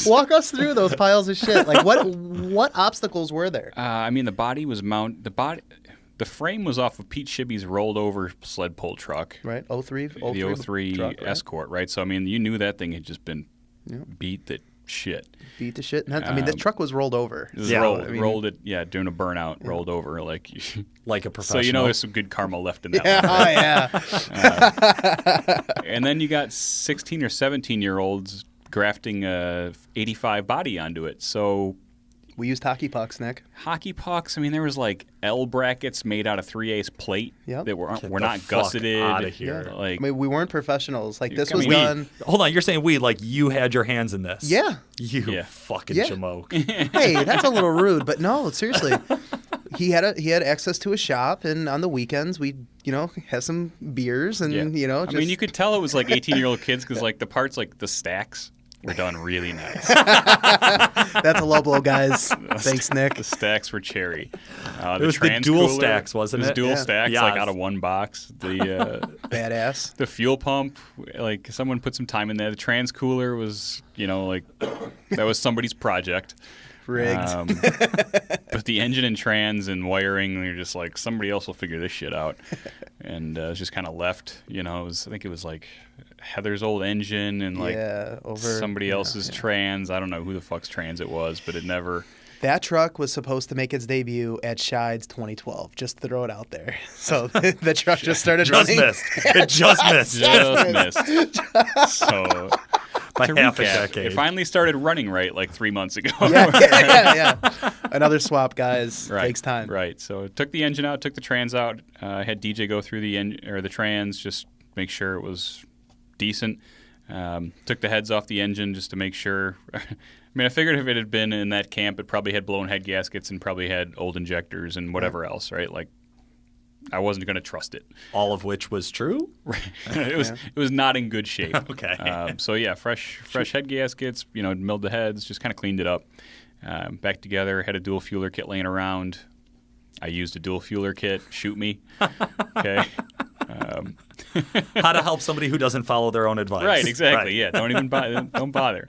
Walk us through those piles of shit. Like, what obstacles were there? The body was the frame was off of Pete Shibby's rolled over sled pull truck. Right, 03 The 03 truck, right? Escort, right? So, you knew that thing had just been beat to shit. Beat the shit. And this truck was rolled over. It was Yeah, rolled it, during a burnout, rolled over like like a so professional. there's some good karma left in that Yeah, one. oh yeah. And then you got 16 or 17-year-olds grafting a 85 body onto it. So We used hockey pucks, Nick. hockey pucks, there was like L brackets made out of 3/8 plate Yep. that were Get not the fuck gusseted. outta here. Yeah. Like, I mean, we weren't professionals. Like, this I was mean, done. Hold on, you're saying you had your hands in this? Yeah. You Yeah. fucking Yeah. jamoke. Hey, that's a little rude, but no, seriously. He had access to a shop, and on the weekends we have some beers and yeah. just you could tell it was like 18-year-old kids because like the parts, like the stacks, were done really nice. that's a low blow, guys. Thanks, Nick. The stacks were cherry. It was the trans dual cooler, stacks, wasn't it? it? Was dual Yeah. stacks, Yes. like out of one box. The Badass. the fuel pump, like someone put some time in there. The trans cooler was, that was somebody's project. Rigged. But the engine and trans and wiring, you're just like, somebody else will figure this shit out. And it was just kind of left. You know, I think it was like Heather's old engine and like somebody else's trans. I don't know who the fuck's trans it was, but it never... That truck was supposed to make its debut at Shides 2012, just to throw it out there. So the truck just started running. It just missed. Just missed. So... By to half a recap, decade. it finally started running right like 3 months ago. Yeah. Another swap, guys. Right. Takes time. Right. So took the engine out, took the trans out. Had DJ go through the trans, just make sure it was decent. Took the heads off the engine just to make sure. I mean, I figured if it had been in that camp, it probably had blown head gaskets and probably had old injectors and whatever else, right? Like, I wasn't going to trust it. All of which was true? Right. It was not in good shape. Okay. So yeah, fresh head gaskets, milled the heads, just kind of cleaned it up. Back together, had a dual fueler kit laying around. I used a dual fueler kit. Shoot me. Okay. How to help somebody who doesn't follow their own advice. Right, exactly. Right. Yeah, don't bother.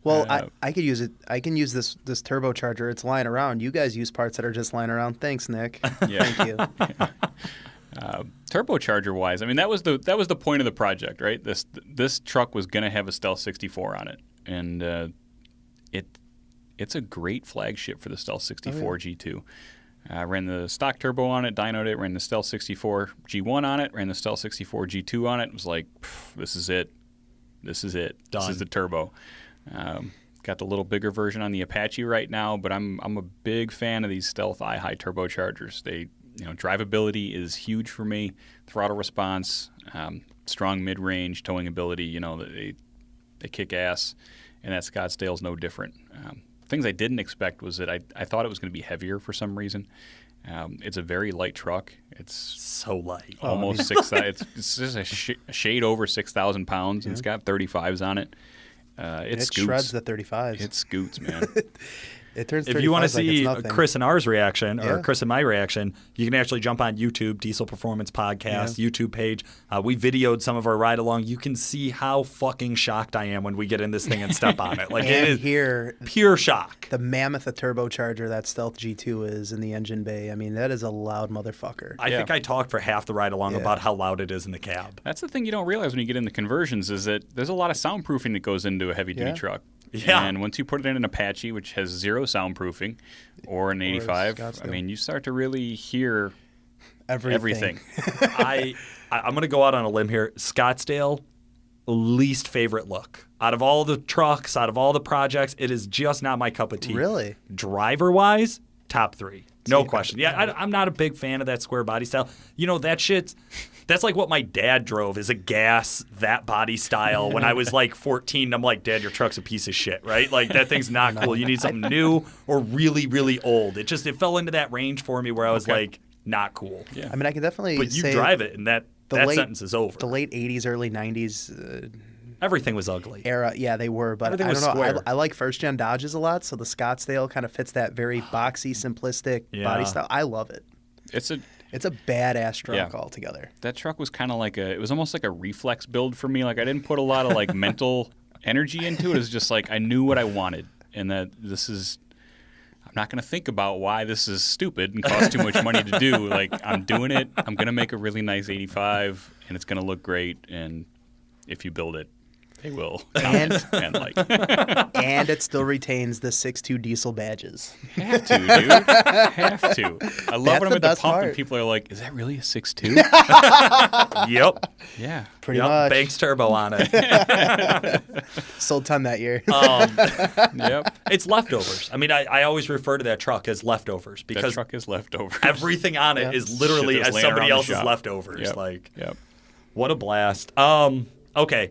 Well, I could use it. I can use this turbocharger. It's lying around. You guys use parts that are just lying around. Thanks, Nick. Yeah. Thank you. Turbocharger wise, I mean that was the point of the project, right? This truck was going to have a Stealth 64 on it, and it's a great flagship for the Stealth 64 G2. I ran the stock turbo on it, dynoed it, ran the Stealth 64 G1 on it, ran the Stealth 64 G2 on it. It was like, this is it. This is it. Done. This is the turbo. Got the little bigger version on the Apache right now, but I'm a big fan of these Stealth i-High turbochargers. They, drivability is huge for me. Throttle response, strong mid-range towing ability. They kick ass, and that Scottsdale's no different. Things I didn't expect was that I thought it was going to be heavier for some reason. It's a very light truck. It's so light. almost 6,000. It's just a shade over 6,000 pounds. And it's got 35s on it. It scoots. Shreds the 35s. It scoots, man. It turns. If you want to see like Chris and ours reaction, or Chris and my reaction, you can actually jump on YouTube, Diesel Performance Podcast, YouTube page. We videoed some of our ride along. You can see how fucking shocked I am when we get in this thing and step on it. Like, and it is here, pure shock. the mammoth of turbocharger that Stealth G2 is in the engine bay. I mean, that is a loud motherfucker. I think I talked for half the ride along about how loud it is in the cab. That's the thing you don't realize when you get into conversions is that there's a lot of soundproofing that goes into a heavy-duty truck. Yeah. And once you put it in an Apache, which has zero soundproofing, or an 85, Scottsdale. I mean, you start to really hear everything. I'm going to go out on a limb here. Scottsdale, least favorite look. Out of all the trucks, out of all the projects, it is just not my cup of tea. Really? Driver-wise, top 3. No question. Yeah, I'm not a big fan of that square body style. That shit's... That's like what my dad drove, is a gas, that body style. When I was like 14, I'm like, Dad, your truck's a piece of shit, right? Like, that thing's not cool. You need something new or really, really old. It fell into that range for me where I was like, not cool. Yeah. I mean, I can definitely But you say drive it, and that sentence is over. the late 80s, early 90s Everything was ugly. era. Yeah, they were. But Everything I was don't know. square. I like first-gen Dodges a lot, so the Scottsdale kind of fits that very boxy, simplistic body style. I love it. It's a badass truck altogether. that truck was kind of like it was almost like a reflex build for me. Like I didn't put a lot of like mental energy into it. It was just like I knew what I wanted, and that I'm not going to think about why this is stupid and costs too much money to do. Like I'm doing it. I'm going to make a really nice 85, and it's going to look great. And if you build it, they will. And like and it still retains the 6.2 diesel badges. have to, dude. Have to. I love That's when I'm the at the best pump and part. people are like, "Is that really a 6.2?" Yep. Yeah. Pretty much. Banks turbo on it. Sold 10 that year. Yep. It's leftovers. I mean, I always refer to that truck as leftovers That because truck is leftovers. everything on it is literally Shit that's as laying somebody around the else's shop. leftovers. Yep. What a blast. Okay.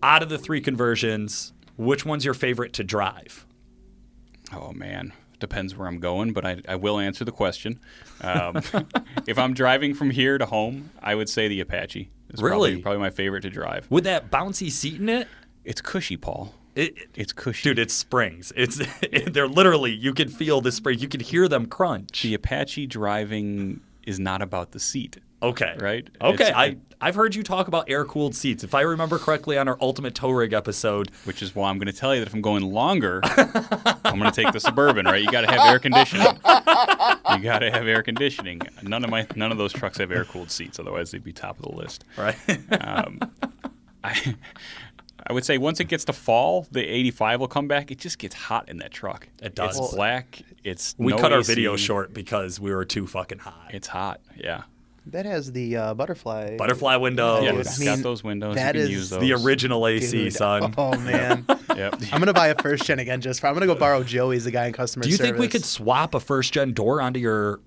Out of the 3 conversions, which one's your favorite to drive? Oh, man. Depends where I'm going, but I will answer the question. If I'm driving from here to home, I would say the Apache. It's Really? probably my favorite to drive. With that bouncy seat in it? It's cushy, Paul. It's cushy. Dude, it's springs. They're literally, you can feel the springs. You can hear them crunch. The Apache driving is not about the seat. Okay. Right? Okay. I've heard you talk about air-cooled seats. If I remember correctly on our Ultimate Tow Rig episode. Which is why I'm going to tell you that if I'm going longer, I'm going to take the Suburban, right? You got to have air conditioning. You got to have air conditioning. None of those trucks have air-cooled seats, otherwise they'd be top of the list. Right. I would say once it gets to fall, the 85 will come back. It just gets hot in that truck. It does. It's black. We no cut our AC. video short because we were too fucking hot. It's hot, yeah. That has the butterfly. Butterfly windows. Yeah, I it's mean, got those windows. You that can is use those. The original AC, Dude, son. Oh, man. Yep. I'm going to buy a first gen again I'm going to go borrow Joey's, the guy in customer Do you service. think we could swap a first-gen door onto your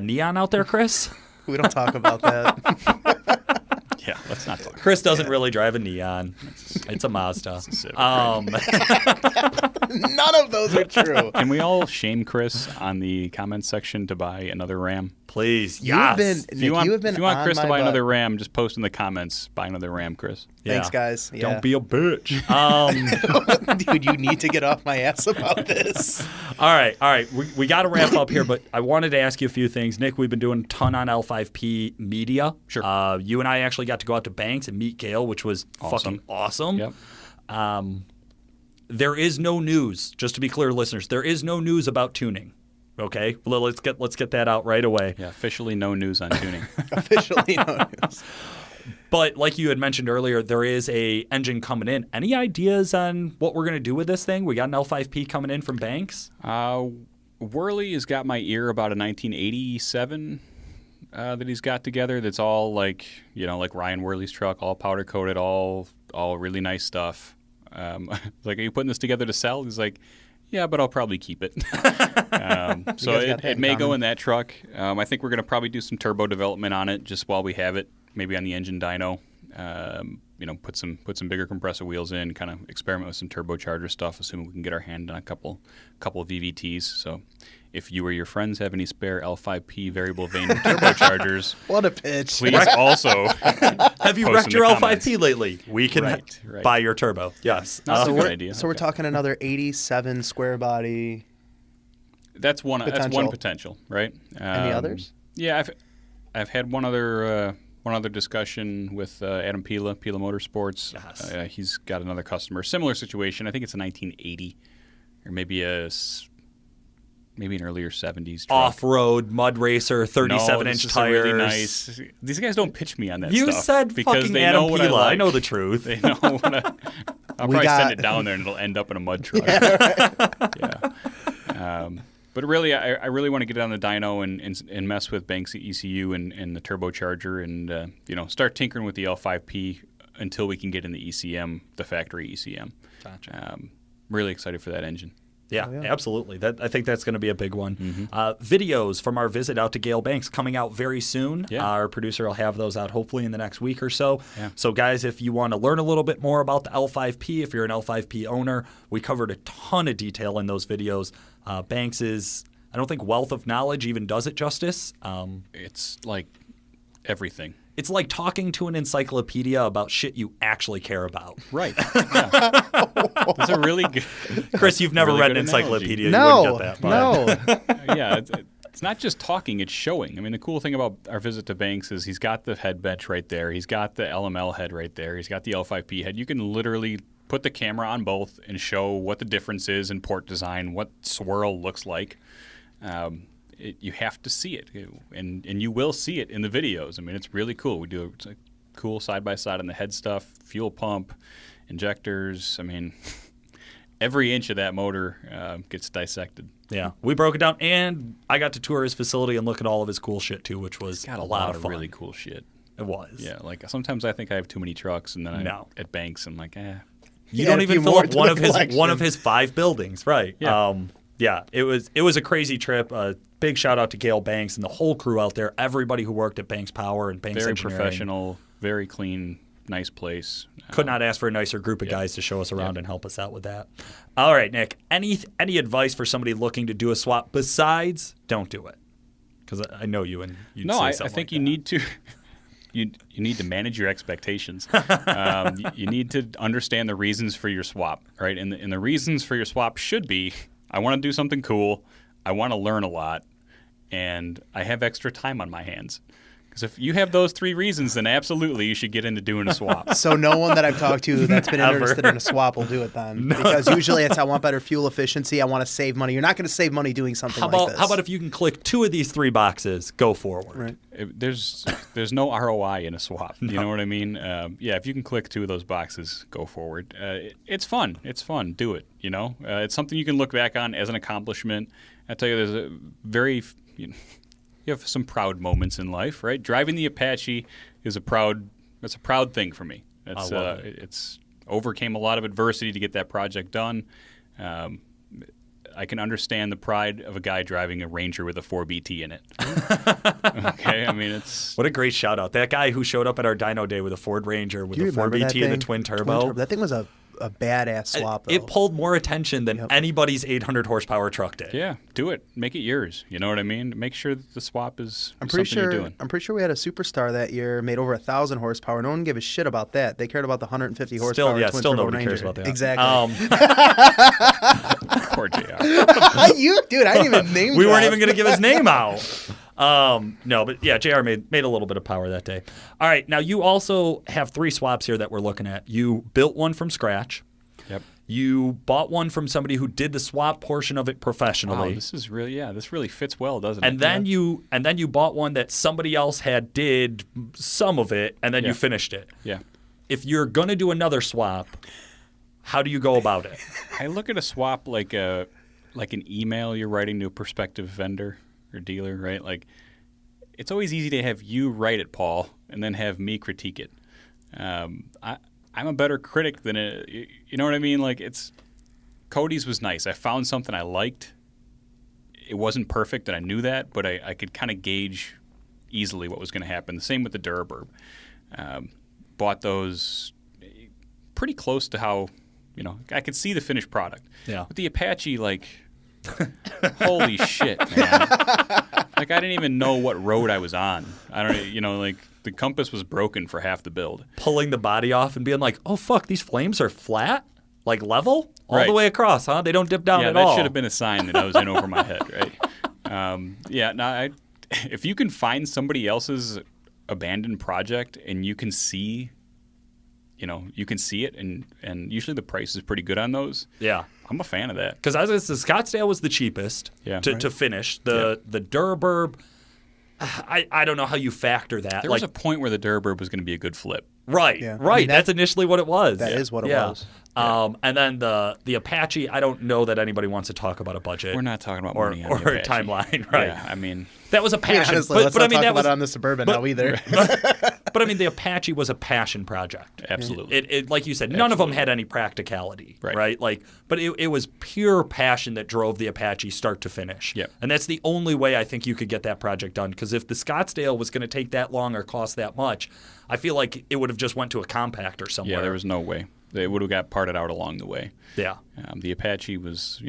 neon out there, Chris? We don't talk about that. Yeah, let's not talk. Chris doesn't really drive a neon. It's a Mazda. Civic, None of those are true. Can we all shame Chris on the comments section to buy another Ram? Please, You've yes. been, If you want on Chris to my buy butt. another Ram, just post in the comments, buy another Ram, Chris. Thanks, Yeah. guys. Yeah. Don't be a bitch. Dude, you need to get off my ass about this. All right. We got to wrap up here, but I wanted to ask you a few things. Nick, we've been doing a ton on L5P media. Sure. You and I actually got to go out to Banks and meet Gail, which was fucking awesome. Yep. There is no news, just to be clear, listeners. There is no news about tuning. Okay, well, let's get that out right away. Yeah, officially no news on tuning. Officially no news. But like you had mentioned earlier, there is a engine coming in. Any ideas on what we're going to do with this thing? We got an L5P coming in from Banks. Wehrli has got my ear about a 1987 that he's got together. That's all like Ryan Wehrli's truck, all powder coated, all really nice stuff. Like, are you putting this together to sell? He's like, yeah, but I'll probably keep it. So it may go in that truck. I think we're going to probably do some turbo development on it just while we have it, maybe on the engine dyno. Put some bigger compressor wheels in, kind of experiment with some turbocharger stuff, assuming we can get our hand on a couple of VVTs. So if you or your friends have any spare L5P variable vane turbochargers, What a pitch. please also Have you post wrecked in your the L5P comments. lately? We can Right. buy your turbo. Yes. That's a good we're, idea. So we're Okay. talking another 87 square body. That's one Potential. potential, right? Any others? Yeah, I've had one other discussion with Adam Pila Motorsports. Yes. He's got another customer, similar situation. I think it's a 1980 or maybe an earlier 70s truck. Off-road mud racer, 37-inch this is tires. really nice. These guys don't pitch me on that You stuff. said because fucking they Adam know what Pila. I like. I know the truth. They know what I'll probably send it down there and it'll end up in a mud truck. Yeah. But really, I really want to get on the dyno and mess with Banks ECU and the turbocharger and start tinkering with the L5P until we can get in the ECM, the factory ECM. Gotcha. Really excited for that engine. Yeah, absolutely. I think that's going to be a big one. Mm-hmm. Videos from our visit out to Gale Banks coming out very soon. Yeah. Our producer will have those out hopefully in the next week or so. Yeah. So, guys, if you want to learn a little bit more about the L5P, if you're an L5P owner, we covered a ton of detail in those videos. Banks is, I don't think wealth of knowledge even does it justice. It's like everything. It's like talking to an encyclopedia about shit you actually care about. Right. Yeah. That's a really good. Chris, you've never really read an good analogy. encyclopedia. No, You wouldn't get that. But. no. Yeah, it's not just talking; it's showing. I mean, the cool thing about our visit to Banks is he's got the head bench right there. He's got the LML head right there. He's got the L5P head. You can literally put the camera on both and show what the difference is in port design, what swirl looks like. You have to see it, and you will see it in the videos. I mean, it's really cool. We do a cool side-by-side on the head stuff, fuel pump, injectors. I mean, every inch of that motor gets dissected. Yeah, we broke it down, and I got to tour his facility and look at all of his cool shit, too, which was Got a lot of fun. really cool shit. It was. Yeah, like sometimes I think I have too many trucks, and then I'm No. at Banks, I'm like, You Yeah, don't a even few fill more up to one the of his collection. 5 buildings, right? Yeah. Yeah, it was a crazy trip. Big shout out to Gale Banks and the whole crew out there. Everybody who worked at Banks Power and Banks very Engineering. professional, very clean, nice place. Could not ask for a nicer group of guys to show us around and help us out with that. All right, Nick. Any advice for somebody looking to do a swap besides don't do it? Because I know you and you'd No, say I something think like you that. need to. You need to manage your expectations. You need to understand the reasons for your swap, right? And the reasons for your swap should be, I want to do something cool, I want to learn a lot, and I have extra time on my hands. Because if you have those 3 reasons, then absolutely you should get into doing a swap. So no one that I've talked to that's been Ever. interested in a swap will do it then. Because usually it's I want better fuel efficiency, I want to save money. You're not going to save money doing something like this. How about if you can click 2 of these 3 boxes, go forward? Right. There's no ROI in a swap. You know what I mean? Yeah, if you can click 2 of those boxes, go forward. It's fun. It's fun. Do it. You know, it's something you can look back on as an accomplishment. I tell you, there's a very you have some proud moments in life, right? Driving the Apache is a proud thing for me. It's it's overcame a lot of adversity to get that project done. I can understand the pride of a guy driving a Ranger with a 4BT in it. Okay, I mean it's What a great shout out. That guy who showed up at our dyno day with a Ford Ranger with a 4BT and the twin turbo. That thing was a badass swap, though. It pulled more attention than anybody's 800 horsepower truck did. yeah, do it. Make it yours. You know what I mean? Make sure that the swap is I'm pretty something you're sure. doing. I'm pretty sure we had a Superstar that year, made over 1,000 horsepower. No one gave a shit about that. They cared about the 150 horsepower. twin Still turbo nobody cares Ranger. about that. Exactly. Poor JR. Dude, I didn't even name. We weren't drop. even going to give his name out. No, but yeah, JR made a little bit of power that day. All right, now you also have 3 swaps here that we're looking at. You built one from scratch. Yep. You bought one from somebody who did the swap portion of it professionally. Wow, this really fits well, doesn't it? and then you bought one that somebody else did some of it, and then you finished it. Yeah. If you're going to do another swap, how do you go about it? I look at a swap like an email you're writing to a prospective vendor or dealer, right? Like, it's always easy to have you write it, Paul, and then have me critique it. I'm a better critic than you know what I mean? Like, Cody's was nice. I found something I liked. It wasn't perfect, and I knew that, but I could kind of gauge easily what was going to happen. The same with the Duraburb. Bought those pretty close to how, I could see the finished product. Yeah. With the Apache, holy shit, man. I didn't even know what road I was on. I don't, the compass was broken for half the build. Pulling the body off and being like, oh, fuck, these flames are flat? Like level? All Right. the way across, huh? They don't dip down Yeah, at all. that should have been a sign that I was in over my head, right? If you can find somebody else's abandoned project and you can see, it, and usually the price is pretty good on those. Yeah. I'm a fan of that. Because as I said, Scottsdale was the cheapest to finish. The Duraburb, I don't know how you factor that. There was a point where the Duraburb was going to be a good flip. Right, Yeah. right. I mean, That's initially what it was. That is what it was. And then the Apache, I don't know that anybody wants to talk about a budget. We're not talking about or money on the a Apache. timeline, right? Yeah, I mean, that was a passion. Honestly, let's but not I mean, talk that about was it on the Suburban now either. But I mean, the Apache was a passion project. absolutely. It like you said, none of them had any practicality, Right. But it was pure passion that drove the Apache start to finish. Yep. And that's the only way I think you could get that project done. Because if the Scottsdale was going to take that long or cost that much, I feel like it would have just went to a compactor somewhere. Yeah, there was no way. They would have got parted out along the way. Yeah. The Apache was,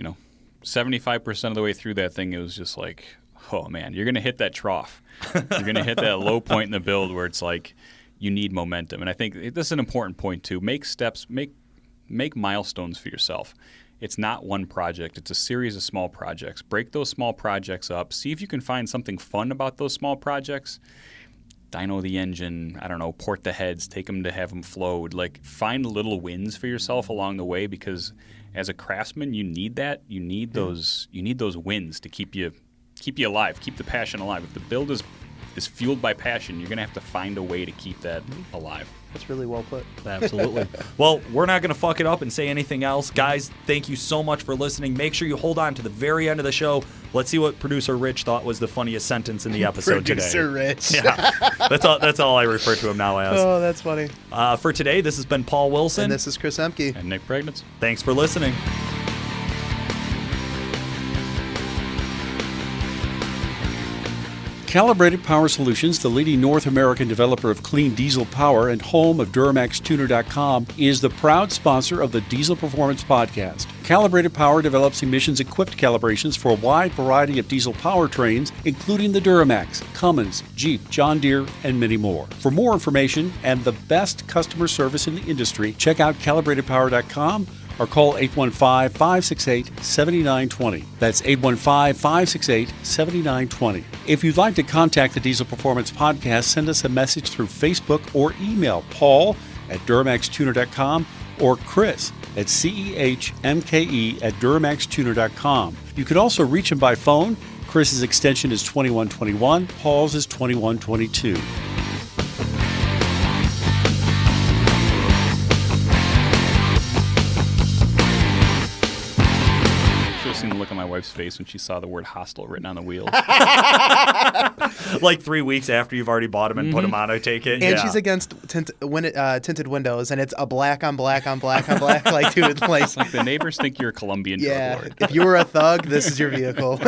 75% of the way through that thing, it was just like, oh, man, you're going to hit that trough. You're going to hit that low point in the build where it's like you need momentum. And I think this is an important point, too. Make steps, make milestones for yourself. It's not one project. It's a series of small projects. Break those small projects up. See if you can find something fun about those small projects. Dyno the engine, I don't know, port the heads, take them to have them flowed. Find little wins for yourself along the way, because as a craftsman, you need that. You need those wins to keep you alive, keep the passion alive. If the build is fueled by passion, you're going to have to find a way to keep that alive. That's really well put. Absolutely. Well, we're not going to fuck it up and say anything else. Guys, thank you so much for listening. Make sure you hold on to the very end of the show. Let's see what producer Rich thought was the funniest sentence in the episode Producer today. Rich. Yeah. That's all I refer to him now as. Oh, that's funny. For today, this has been Paul Wilson. And this is Chris Emke. And Nick Pregnitz. Thanks for listening. Calibrated Power Solutions, the leading North American developer of clean diesel power and home of DuramaxTuner.com, is the proud sponsor of the Diesel Performance Podcast. Calibrated Power develops emissions-equipped calibrations for a wide variety of diesel powertrains, including the Duramax, Cummins, Jeep, John Deere, and many more. For more information and the best customer service in the industry, check out calibratedpower.com or call 815-568-7920. That's 815-568-7920. If you'd like to contact the Diesel Performance Podcast, send us a message through Facebook or email paul@duramaxtuner.com or Chris at CEHMKE@duramaxtuner.com. You can also reach him by phone. Chris's extension is 2121, Paul's is 2122. Seen the look on my wife's face when she saw the word hostile written on the wheel. Like 3 weeks after you've already bought them and put them on, I take it. And she's against tinted windows, and it's a black on black on black on black. Like, dude, like The neighbors think you're a Colombian drug yeah. lord. If you were a thug, this is your vehicle.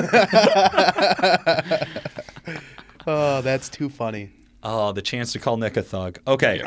Oh, that's too funny. Oh, the chance to call Nick a thug. Okay.